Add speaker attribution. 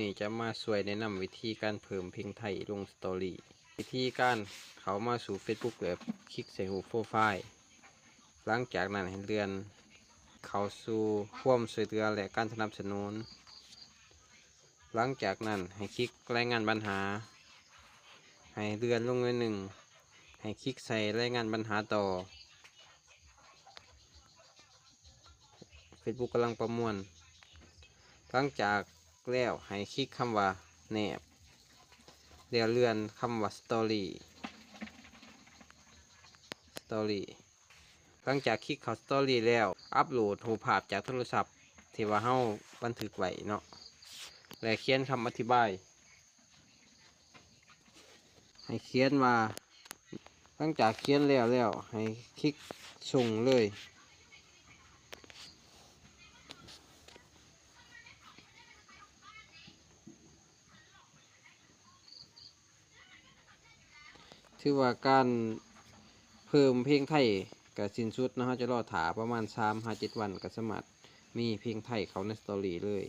Speaker 1: นี้จะมาช่วยแนะนำวิธีการเพิ่มเพลงไทยลงสตอรี่วิธีการเข้ามาสู่ Facebook แบบคลิกใส่รูปโปรไฟล์หลังจากนั้นให้เลื่อนเข้าสู่ความช่วยเหลือและการสนับสนุนหลังจากนั้นให้คลิกรายงานปัญหาให้เลื่อนลงหนึ่งให้คลิกใส่รายงานปัญหาต่อ Facebook กำลังประมวลหลังจากแล้วให้คลิกคำว่าแนบแล้วเลื่อนคำว่าสตอรี่หลังจากคลิกเข้าสตอรี่แล้วอัปโหลดรูปภาพจากโทรศัพท์ที่ว่าเฮาบันทึกไว้เนาะและเขียนคำอธิบายให้เขียนว่าหลังจากเขียนแล้วให้คลิกส่งเลยถือว่าการเพิ่มเพลงไทยกับสิ้นสุดนะฮะจะรอถาประมาณ3-7 วันก็สามารถมีเพลงไทยเขาในสตอรี่เลย